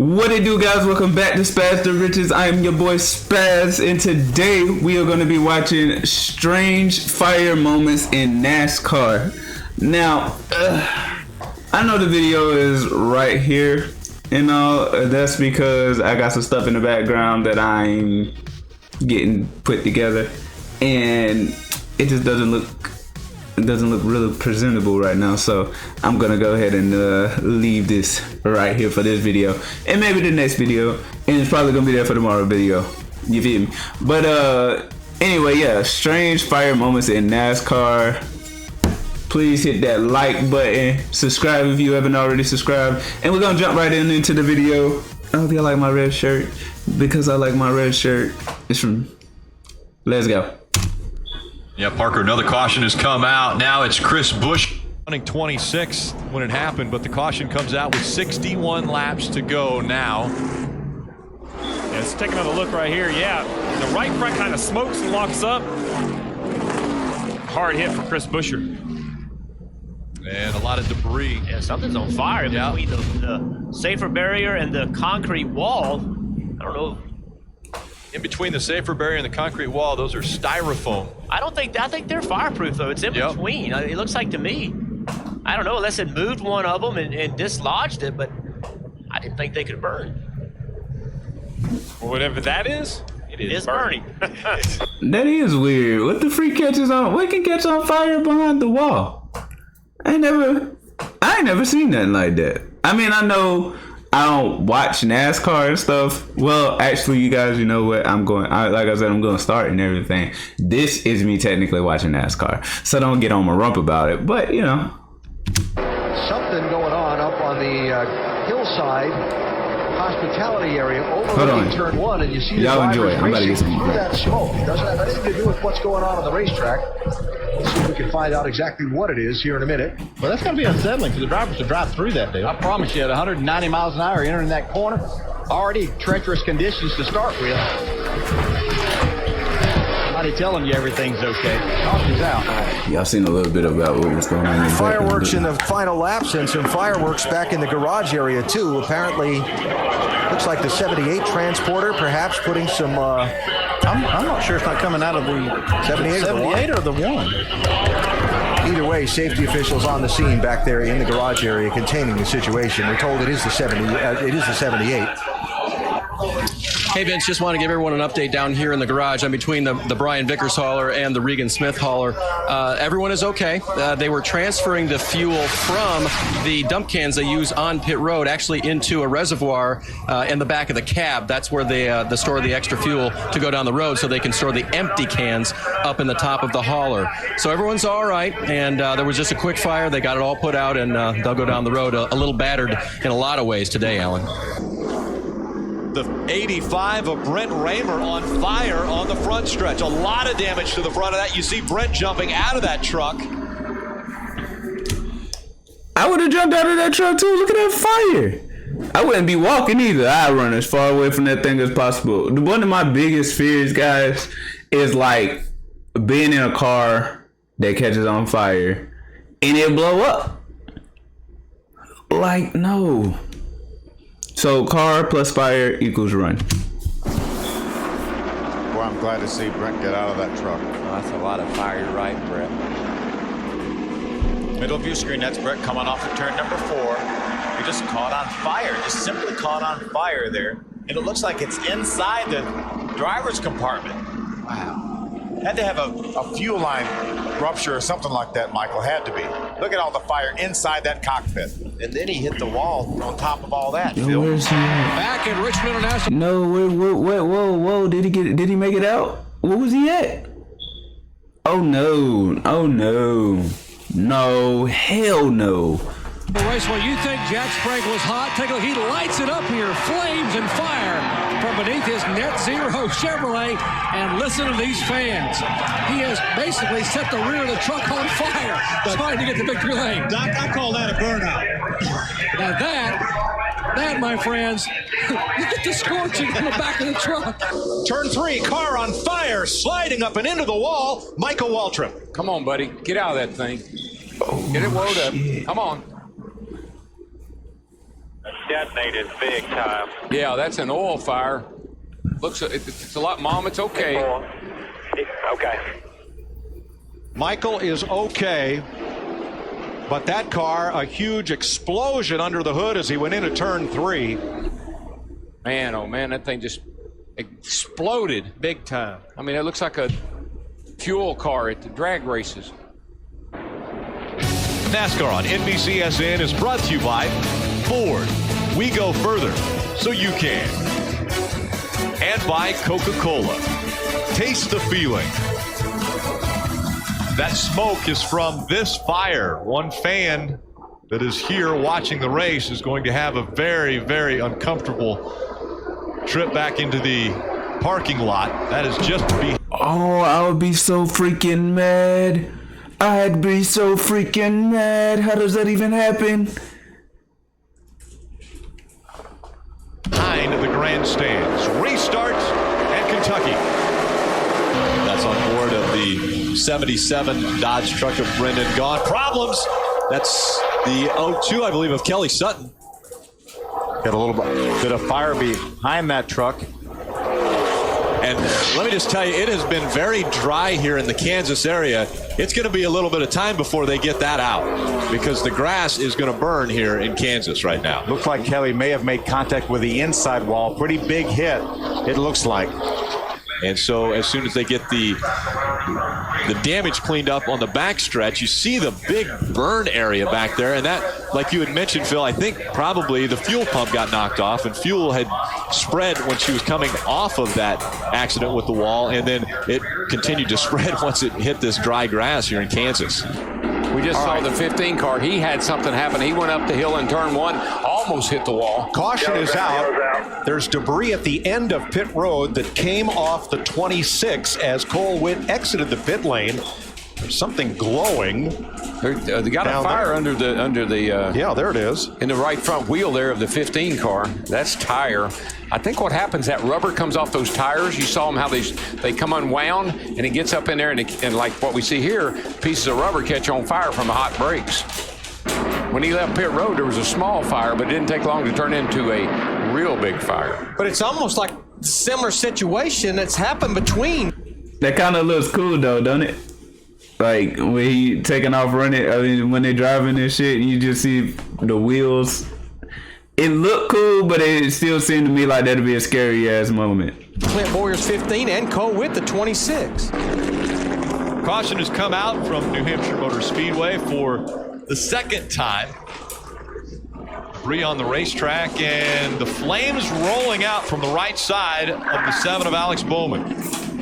What it do, guys? Welcome back to Spaz the Riches. I am your boy Spaz, and today we are going to be watching strange fire moments in NASCAR. Now, I know the video is right here, and that's because I got some stuff in the background that I'm getting put together, and it just doesn't look really presentable right now, so I'm gonna go ahead and leave this right here for this video, and maybe the next video, and it's probably gonna be there for tomorrow's video. You feel me? But anyway, yeah, strange fire moments in NASCAR. Please hit that like button, subscribe if you haven't already subscribed, and we're gonna jump right into the video. I hope you like my red shirt, because I like my red shirt. It's from Let's Go. Yeah, Parker, another caution has come out. Now it's Chris Busch. Running 26 when it happened, but the caution comes out with 61 laps to go now. Yeah, let's take another look right here. Yeah, the right front kind of smokes and locks up. Hard hit for Chris Buescher. And a lot of debris. Yeah, something's on fire between the safer barrier and the concrete wall. I don't know. In between the safer barrier and the concrete wall, those are styrofoam. I think they're fireproof though. It's in between. It looks like to me. I don't know, unless it moved one of them and dislodged it, but I didn't think they could burn. Well, whatever that is, it is burning. That is weird. What the freak catches on? What can catch on fire behind the wall? I ain't never seen nothing like that. I mean, I know I don't watch NASCAR and stuff. Well, actually, you guys, you know what? Like I said, I'm going to start and everything. This is me technically watching NASCAR, so don't get on my rump about it. But you know, something going on up on the hillside hospitality area overlooking turn one, and you see the drivers racing through that smoke. It doesn't have anything to do with what's going on the racetrack. Let's see if we can find out exactly what it is here in a minute. Well, that's going to be unsettling for the drivers to drive through that deal. I promise you, at 190 miles an hour entering that corner, already treacherous conditions to start with. Somebody telling you everything's okay. Caution's out. Y'all seen a little bit about what was going on. Fireworks in the final laps and some fireworks back in the garage area, too. Apparently, looks like the 78 transporter perhaps putting some... I'm not sure it's not coming out of the 78 or the one. Either way, safety officials on the scene back there in the garage area containing the situation. We're told it is the 78. Hey Vince, just want to give everyone an update down here in the garage. I'm between the Brian Vickers hauler and the Regan Smith hauler. Everyone is okay. They were transferring the fuel from the dump cans they use on pit road actually into a reservoir in the back of the cab. That's where they store the extra fuel to go down the road, so they can store the empty cans up in the top of the hauler. So everyone's all right, and there was just a quick fire. They got it all put out, and they'll go down the road a little battered in a lot of ways today, Alan. The 85 of Brent Raymer on fire on the front stretch. A lot of damage to the front of that. You see Brent jumping out of that truck. I would have jumped out of that truck too. Look at that fire. I wouldn't be walking either. I'd run as far away from that thing as possible. One of my biggest fears, guys, is like being in a car that catches on fire and it blow up. Like, no. So car plus fire equals run. Well, I'm glad to see Brent get out of that truck. Oh, that's a lot of fire. You're right, Brett. Middle view screen, that's Brett coming off of turn number 4. He just caught on fire, just simply caught on fire there. And it looks like it's inside the driver's compartment. Wow. Had to have a fuel line rupture or something like that, Michael. Had to be. Look at all the fire inside that cockpit. And then he hit the wall on top of all that, Yo, Phil. where's he at? Back in Richmond International. No, whoa. Did he make it out? Where was he at? Oh no. No, hell no. The race where you think Jack Sprague was hot. Take a look. He lights it up here. Flames and fire from beneath his Net Zero Chevrolet. And listen to these fans. He has basically set the rear of the truck on fire, trying to get to victory lane. Doc, I call that a burnout. Now that, my friends, look at the scorching in the back of the truck. Turn 3, car on fire, sliding up and into the wall. Michael Waltrip. Come on, buddy. Get out of that thing. Get it wound up. Come on. detonated big time. Yeah, that's an oil fire. Looks, it's a lot, Mom. It's okay. Okay. Michael is okay, but that car, a huge explosion under the hood as he went into turn 3. Man, oh man, that thing just exploded big time. I mean, it looks like a fuel car at the drag races. NASCAR on NBCSN is brought to you by Ford. We go further, so you can. And by Coca-Cola. Taste the feeling. That smoke is from this fire. One fan that is here watching the race is going to have a very, very uncomfortable trip back into the parking lot. That is just to be. Oh, I would be so freaking mad. I'd be so freaking mad. How does that even happen? Behind the grandstands. Restarts at Kentucky. That's on board of the 77 Dodge truck of Brendan Gaughan. Problems. That's the 02, I believe, of Kelly Sutton. Got a little bit of fire behind that truck. And let me just tell you, it has been very dry here in the Kansas area. It's going to be a little bit of time before they get that out because the grass is going to burn here in Kansas right now. Looks like Kelly may have made contact with the inside wall. Pretty big hit, it looks like. And so as soon as they get the damage cleaned up on the backstretch, you see the big burn area back there. And that, like you had mentioned, Phil, I think probably the fuel pump got knocked off and fuel had spread when she was coming off of that accident with the wall. And then it continued to spread once it hit this dry grass here in Kansas. We just saw the 15 car. He had something happen. He went up the hill in turn 1, almost hit the wall. Caution is out. There's debris at the end of pit road that came off the 26 as Cole Witt exited the pit lane. There's something glowing. They got a fire under the yeah, there it is. In the right front wheel there of the 15 car. That's tire. I think what happens, that rubber comes off those tires. You saw them how they come unwound, and it gets up in there, and like what we see here, pieces of rubber catch on fire from the hot brakes. When he left pit road, there was a small fire, but it didn't take long to turn into a real big fire. But it's almost like a similar situation that's happened between. That kind of looks cool though, doesn't it? Like when he taking off running, I mean, when they driving this shit, you just see the wheels. It looked cool, but it still seemed to me like that'd be a scary ass moment. Clint Boyer's 15 and Cole Witt the 26. Caution has come out from New Hampshire Motor Speedway for the second time. Debris on the racetrack and the flames rolling out from the right side of the 7 of Alex Bowman.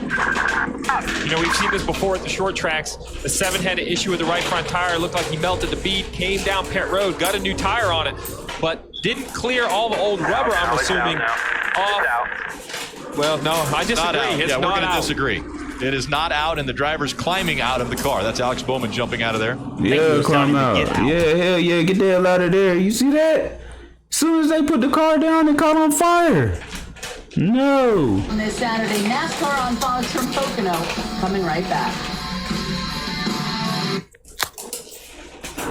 You know, we've seen this before at the short tracks. The 7 had an issue with the right front tire. It looked like he melted the bead, came down pit road, got a new tire on it, but didn't clear all the old rubber, I'm assuming, off. Well, no, I disagree. It's we're going to out. disagree. It is not out, and the driver's climbing out of the car. That's Alex Bowman jumping out of there. Yeah, climb out. Yeah, hell yeah, get the hell out of there. You see that? As soon as they put the car down, it caught on fire. No. On this Saturday, NASCAR on Fox from Pocono. Coming right back.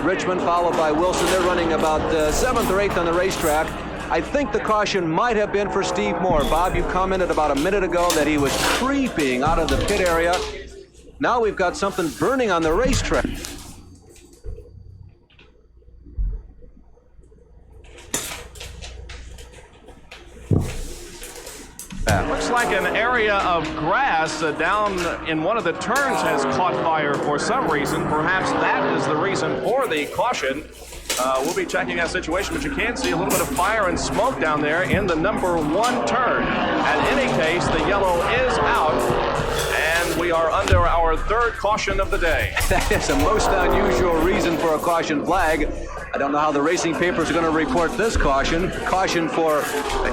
Richmond followed by Wilson. They're running about 7th or 8th on the racetrack. I think the caution might have been for Steve Moore. Bob, you commented about a minute ago that he was creeping out of the pit area. Now we've got something burning on the racetrack. Looks like an area of grass down in one of the turns has caught fire for some reason. Perhaps that is the reason for the caution. We'll be checking that situation, but you can see a little bit of fire and smoke down there in the number 1 turn. In any case, the yellow is out, and we are under our 3rd caution of the day. That is a most unusual reason for a caution flag. I don't know how the racing papers are going to report this caution. Caution for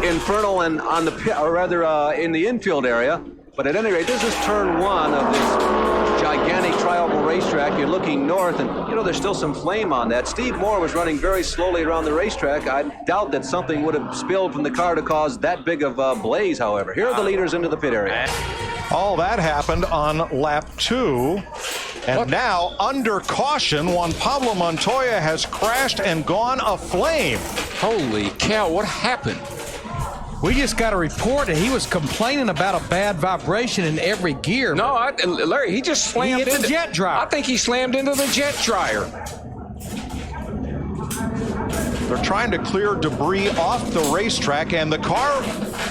infernal and on the pit, or rather in the infield area. But at any rate, this is turn 1 of this gigantic trioval racetrack. You're looking north, and you know there's still some flame on that. Steve Moore was running very slowly around the racetrack. I doubt that something would have spilled from the car to cause that big of a blaze, however. Here are the leaders into the pit area. All that happened on lap 2. And now, under caution, Juan Pablo Montoya has crashed and gone aflame. Holy cow, what happened? We just got a report that he was complaining about a bad vibration in every gear. No, Larry, he just slammed into the jet dryer. I think he slammed into the jet dryer. They're trying to clear debris off the racetrack, and the car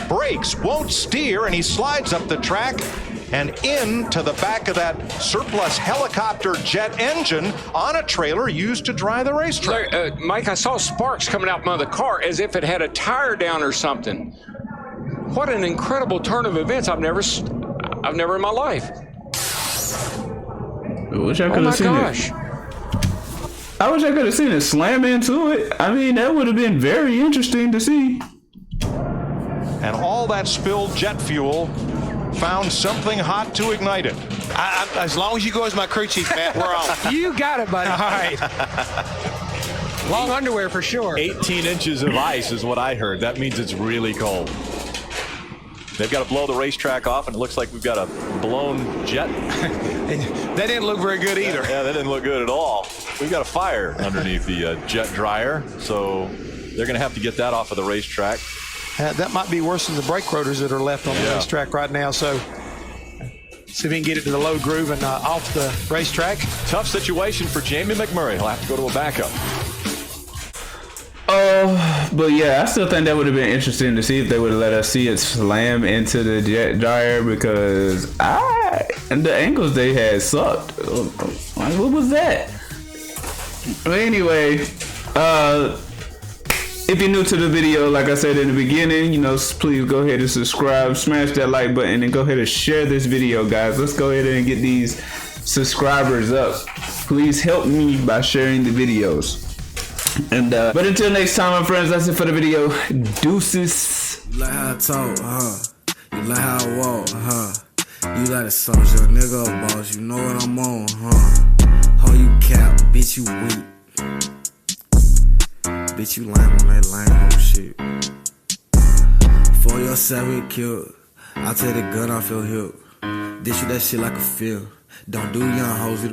brakes, won't steer, and he slides up the track and into the back of that surplus helicopter jet engine on a trailer used to dry the racetrack. Larry, Mike, I saw sparks coming out from the car as if it had a tire down or something. What an incredible turn of events! I've never in my life. I wish I could have seen it. I wish I could have seen it slam into it. I mean, that would have been very interesting to see. And all that spilled jet fuel found something hot to ignite it. As long as you go as my crew chief, Matt, we're on. You got it, buddy. All right. Long underwear for sure. 18 inches of ice is what I heard. That means it's really cold. They've got to blow the racetrack off, and it looks like we've got a blown jet. That didn't look very good either. Yeah, that didn't look good at all. We've got a fire underneath the jet dryer, so they're going to have to get that off of the racetrack. That might be worse than the brake rotors that are left on the racetrack right now. So see if we can get it to the low groove and off the racetrack. Tough situation for Jamie McMurray. He'll have to go to a backup. But yeah, I still think that would have been interesting to see if they would have let us see it slam into the jet dryer, because the angles they had sucked. Like, what was that? But anyway, if you're new to the video, like I said in the beginning, please go ahead and subscribe, smash that like button, and go ahead and share this video, guys. Let's go ahead and get these subscribers up. Please help me by sharing the videos. And but until next time, my friends, that's it for the video. Deuces. You like how I talk, huh? You like how I walk, huh? You like a soldier, nigga, a boss. You know what I'm on, huh? How you cap, bitch, you weak. Bitch, you lame on that lame hoe shit. For yourself, we killed. I'll take the gun off your hip. Dish you that shit like a feel. Don't do young hoes.